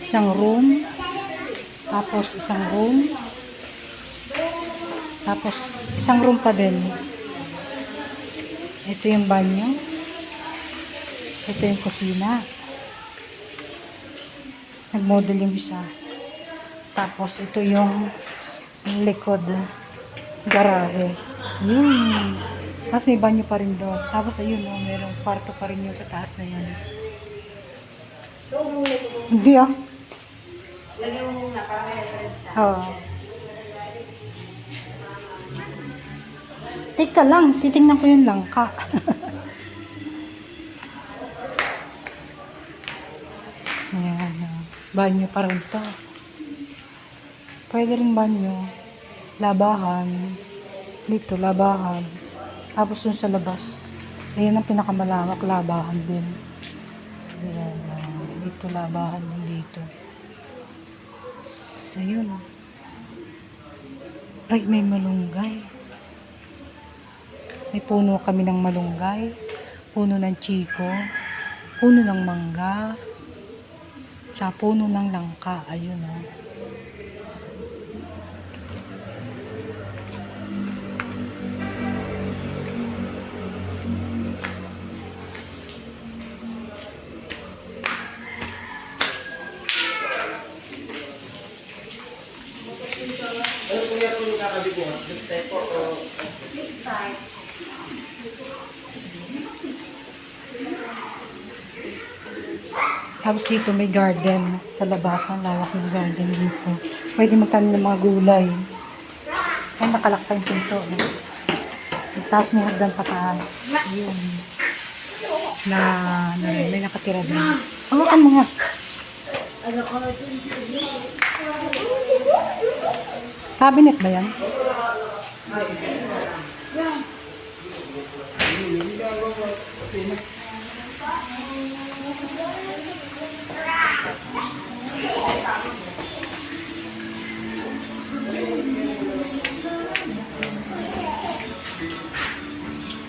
isang room, tapos isang room, tapos isang room pa din. Ito yung banyo, ito yung kusina, nagmodel yung isa, tapos ito yung likod, garahe, yun. Tapos may banyo pa rin doon, tapos ayun o, merong kwarto pa rin yung sa taas na yan. Hindi ah. Lagyan mo muna para may reference na. Oo. Teka lang, titingnan ko yung langka. Ayan, banyo pa rin to. Pwede rin banyo. Labahan. Dito, labahan. Tapos dun sa labas. Ayan ang pinakamalawak, labahan din. Ayan, dito labahan din dito. So, yun. Ay, may malunggay. May puno kami ng malunggay, puno ng chiko, puno ng mangga, tsaka puno ng langka. Ayun o. Ano po yan po yung kakabit niya? Test po o... Tapos dito may garden sa labas. Ang lawak ng garden dito. Pwede magtanim ng mga gulay. Ay, nakalak pa yung pinto. Tapos may hagdan pataas. Yun. Na may nakatira din. Hawakan mo nga. Cabinet ba yan?